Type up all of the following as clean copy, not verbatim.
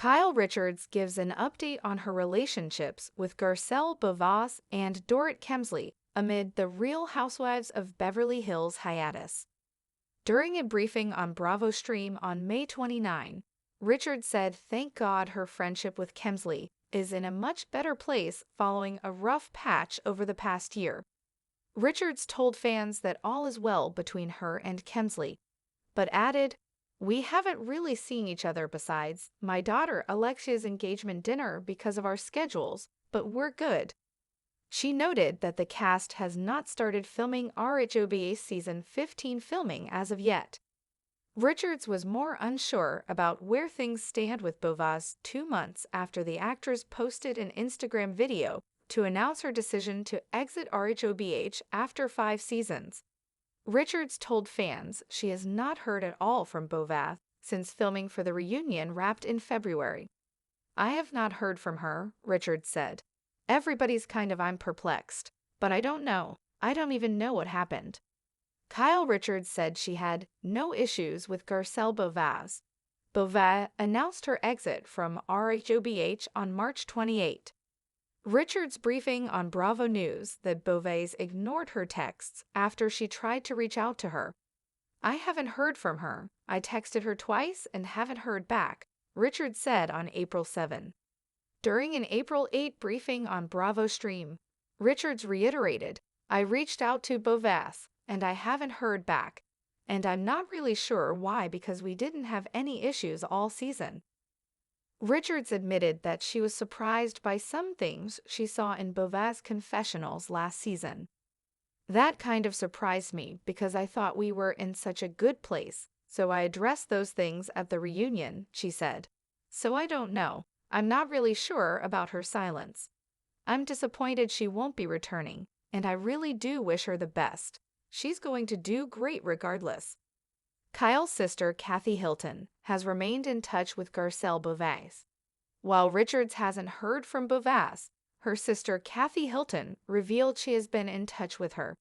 Kyle Richards gives an update on her relationships with Garcelle Bovaz and Dorit Kemsley amid the Real Housewives of Beverly Hills hiatus. During a briefing on Bravo Stream on May 29, Richards said thank God her friendship with Kemsley is in a much better place following a rough patch over the past year. Richards told fans that all is well between her and Kemsley, but added, "We haven't really seen each other besides my daughter Alexia's engagement dinner because of our schedules, but we're good." She noted that the cast has not started filming RHOBH Season 15 filming as of yet. Richards was more unsure about where things stand with Bovaz 2 months after the actress posted an Instagram video to announce her decision to exit RHOBH after 5 seasons. Richards told fans she has not heard at all from Bovaz since filming for the reunion wrapped in February. "I have not heard from her," Richards said. I'm perplexed. But I don't know. I don't even know what happened." Kyle Richards said she had no issues with Garcelle Bovaz. Bovaz announced her exit from RHOBH on March 28. Richards' briefing on Bravo News that Bovaz ignored her texts after she tried to reach out to her. "I haven't heard from her. I texted her twice and haven't heard back," Richards said on April 7. During an April 8 briefing on Bravo Stream, Richards reiterated, "I reached out to Bovaz, and I haven't heard back, and I'm not really sure why because we didn't have any issues all season." Richards admitted that she was surprised by some things she saw in Bovaz's confessionals last season. "That kind of surprised me because I thought we were in such a good place, so I addressed those things at the reunion," she said. "So I don't know. I'm not really sure about her silence. I'm disappointed she won't be returning, and I really do wish her the best. She's going to do great regardless." Kyle's sister, Kathy Hilton, has remained in touch with Garcelle Bovaz. While Richards hasn't heard from Bovaz, her sister Kathy Hilton revealed she has been in touch with her.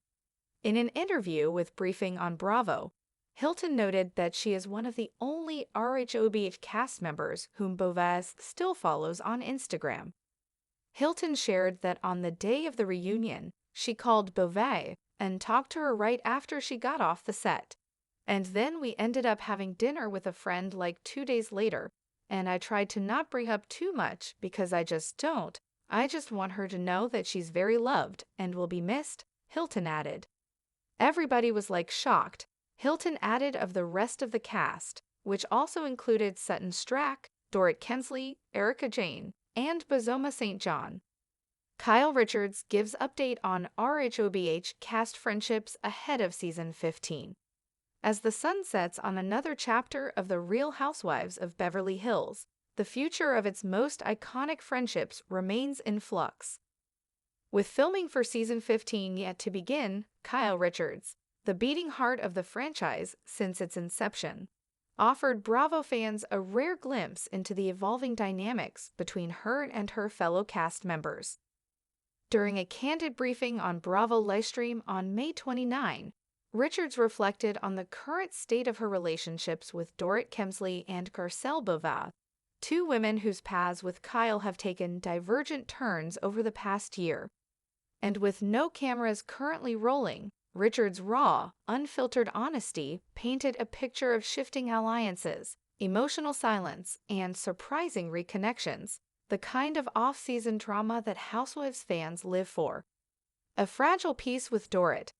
In an interview with Briefing on Bravo, Hilton noted that she is one of the only RHOBH cast members whom Bovaz still follows on Instagram. Hilton shared that on the day of the reunion, she called Bovaz and talked to her right after she got off the set. "And then we ended up having dinner with a friend like 2 days later, and I tried to not bring up too much because I just don't. I just want her to know that she's very loved and will be missed," Hilton added. Everybody was shocked. Hilton added of the rest of the cast, which also included Sutton Strack, Dorit Kemsley, Erica Jane, and Bozoma St. John. Kyle Richards gives update on RHOBH cast friendships ahead of Season 15. As the sun sets on another chapter of the Real Housewives of Beverly Hills, the future of its most iconic friendships remains in flux. With filming for Season 15 yet to begin, Kyle Richards, the beating heart of the franchise since its inception, offered Bravo fans a rare glimpse into the evolving dynamics between her and her fellow cast members. During a candid briefing on Bravo livestream on May 29, Richards reflected on the current state of her relationships with Dorit Kemsley and Garcelle Bovaz, 2 women whose paths with Kyle have taken divergent turns over the past year. And with no cameras currently rolling, Richards' raw, unfiltered honesty painted a picture of shifting alliances, emotional silence, and surprising reconnections, the kind of off-season drama that Housewives fans live for. A fragile piece with Dorit.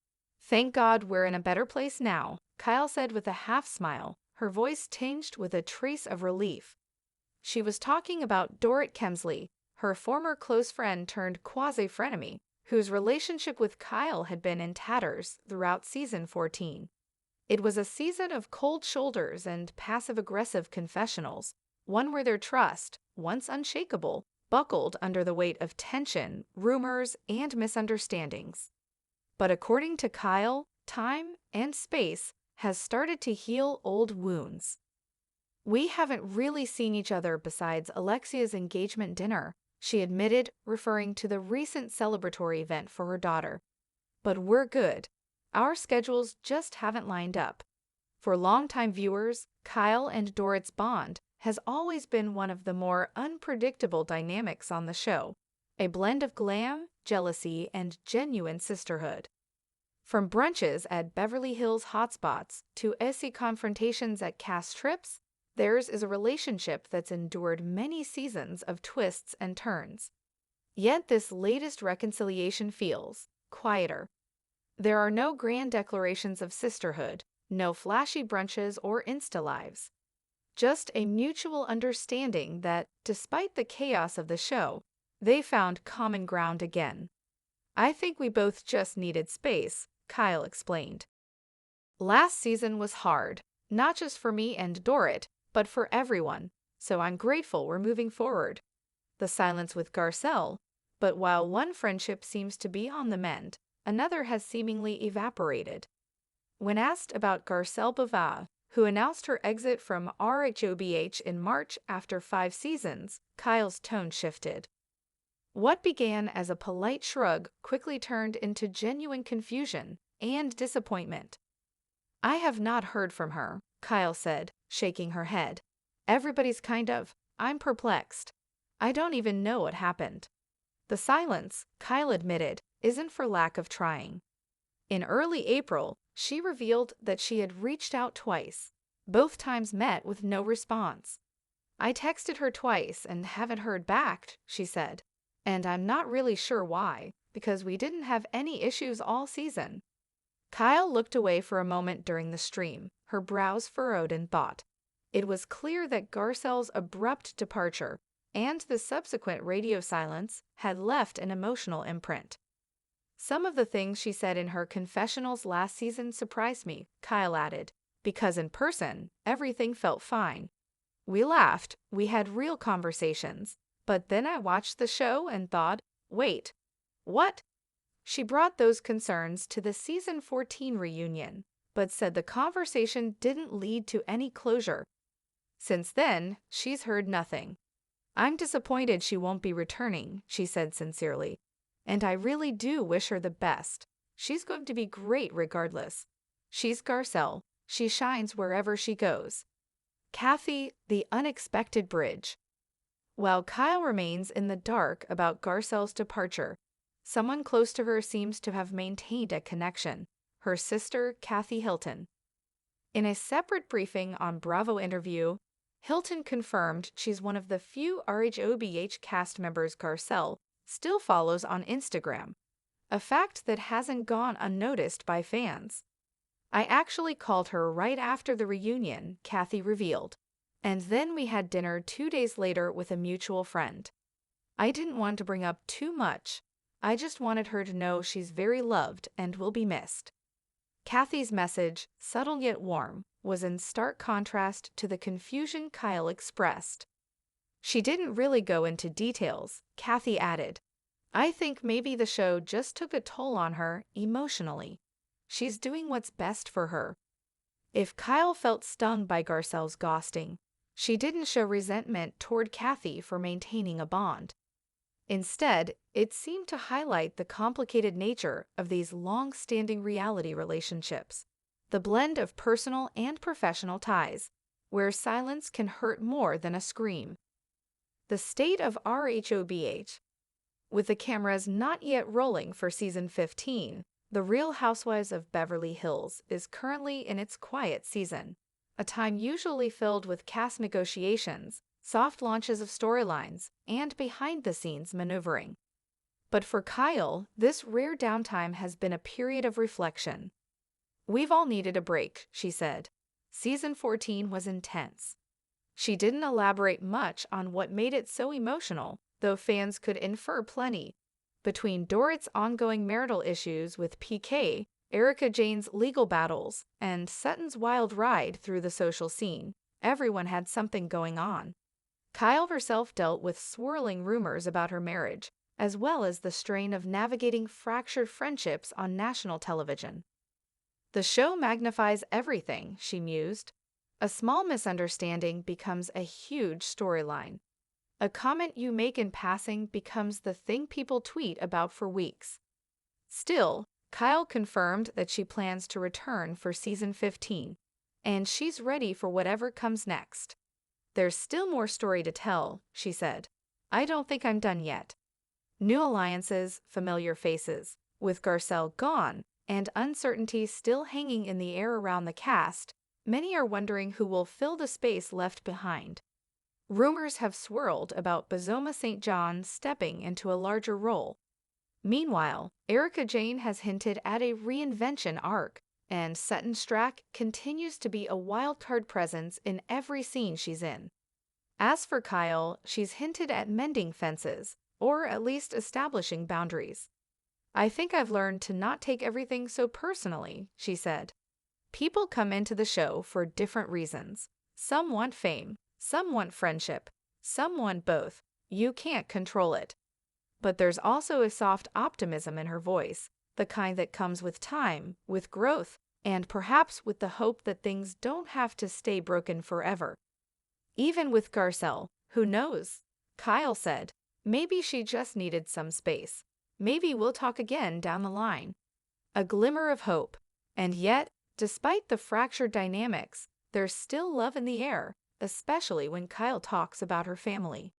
"Thank God we're in a better place now," Kyle said with a half-smile, her voice tinged with a trace of relief. She was talking about Dorit Kemsley, her former close friend turned quasi-frenemy, whose relationship with Kyle had been in tatters throughout Season 14. It was a season of cold shoulders and passive-aggressive confessionals, one where their trust, once unshakable, buckled under the weight of tension, rumors, and misunderstandings. But according to Kyle, time and space has started to heal old wounds. "We haven't really seen each other besides Alexia's engagement dinner," she admitted, referring to the recent celebratory event for her daughter. "But we're good. Our schedules just haven't lined up." For longtime viewers, Kyle and Dorit's bond has always been one of the more unpredictable dynamics on the show, a blend of glam, jealousy, and genuine sisterhood. From brunches at Beverly Hills hotspots to essy confrontations at cast trips, theirs is a relationship that's endured many seasons of twists and turns. Yet this latest reconciliation feels quieter. There are no grand declarations of sisterhood, no flashy brunches or Insta lives. Just a mutual understanding that, despite the chaos of the show, they found common ground again. "I think we both just needed space," Kyle explained. "Last season was hard, not just for me and Dorit, but for everyone, so I'm grateful we're moving forward." The silence with Garcelle, but while one friendship seems to be on the mend, another has seemingly evaporated. When asked about Garcelle Bava, who announced her exit from RHOBH in March after 5 seasons, Kyle's tone shifted. What began as a polite shrug quickly turned into genuine confusion and disappointment. "I have not heard from her," Kyle said, shaking her head. I'm perplexed. I don't even know what happened." The silence, Kyle admitted, isn't for lack of trying. In early April, she revealed that she had reached out twice, both times met with no response. "I texted her twice and haven't heard back," she said. "And I'm not really sure why, because we didn't have any issues all season." Kyle looked away for a moment during the stream, her brows furrowed in thought. It was clear that Garcelle's abrupt departure and the subsequent radio silence had left an emotional imprint. "Some of the things she said in her confessionals last season surprised me," Kyle added, "because in person, everything felt fine. We laughed, we had real conversations, but then I watched the show and thought, wait, what?" She brought those concerns to the season 14 reunion, but said the conversation didn't lead to any closure. Since then, she's heard nothing. "I'm disappointed she won't be returning," she said sincerely, "and I really do wish her the best. She's going to be great regardless. She's Garcelle. She shines wherever she goes." Kathy, the unexpected bridge. While Kyle remains in the dark about Garcelle's departure, someone close to her seems to have maintained a connection: her sister, Kathy Hilton. In a separate briefing on Bravo interview, Hilton confirmed she's one of the few RHOBH cast members Garcelle still follows on Instagram, a fact that hasn't gone unnoticed by fans. "I actually called her right after the reunion," Kathy revealed, "and then we had dinner 2 days later with a mutual friend. I didn't want to bring up too much. I just wanted her to know she's very loved and will be missed." Kathy's message, subtle yet warm, was in stark contrast to the confusion Kyle expressed. "She didn't really go into details," Kathy added. "I think maybe the show just took a toll on her emotionally. She's doing what's best for her." If Kyle felt stung by Garcelle's ghosting, she didn't show resentment toward Kathy for maintaining a bond. Instead, it seemed to highlight the complicated nature of these long-standing reality relationships, the blend of personal and professional ties, where silence can hurt more than a scream. The state of RHOBH. With the cameras not yet rolling for season 15, The Real Housewives of Beverly Hills is currently in its quiet season, a time usually filled with cast negotiations, soft launches of storylines, and behind-the-scenes maneuvering. But for Kyle, this rare downtime has been a period of reflection. "We've all needed a break," she said. "Season 14 was intense." She didn't elaborate much on what made it so emotional, though fans could infer plenty. Between Dorit's ongoing marital issues with PK, Erika Jayne's legal battles, and Sutton's wild ride through the social scene, everyone had something going on. Kyle herself dealt with swirling rumors about her marriage, as well as the strain of navigating fractured friendships on national television. "The show magnifies everything," she mused. "A small misunderstanding becomes a huge storyline. A comment you make in passing becomes the thing people tweet about for weeks." Still, Kyle confirmed that she plans to return for season 15, and she's ready for whatever comes next. "There's still more story to tell," she said. "I don't think I'm done yet." New alliances, familiar faces. With Garcelle gone and uncertainty still hanging in the air around the cast, many are wondering who will fill the space left behind. Rumors have swirled about Bozoma St. John stepping into a larger role. Meanwhile, Erika Jayne has hinted at a reinvention arc, and Sutton Stracke continues to be a wildcard presence in every scene she's in. As for Kyle, she's hinted at mending fences, or at least establishing boundaries. "I think I've learned to not take everything so personally," she said. "People come into the show for different reasons. Some want fame, some want friendship, some want both. You can't control it." But there's also a soft optimism in her voice, the kind that comes with time, with growth, and perhaps with the hope that things don't have to stay broken forever. Even with Garcelle, who knows? Kyle said, "Maybe she just needed some space. Maybe we'll talk again down the line." A glimmer of hope. And yet, despite the fractured dynamics, there's still love in the air, especially when Kyle talks about her family.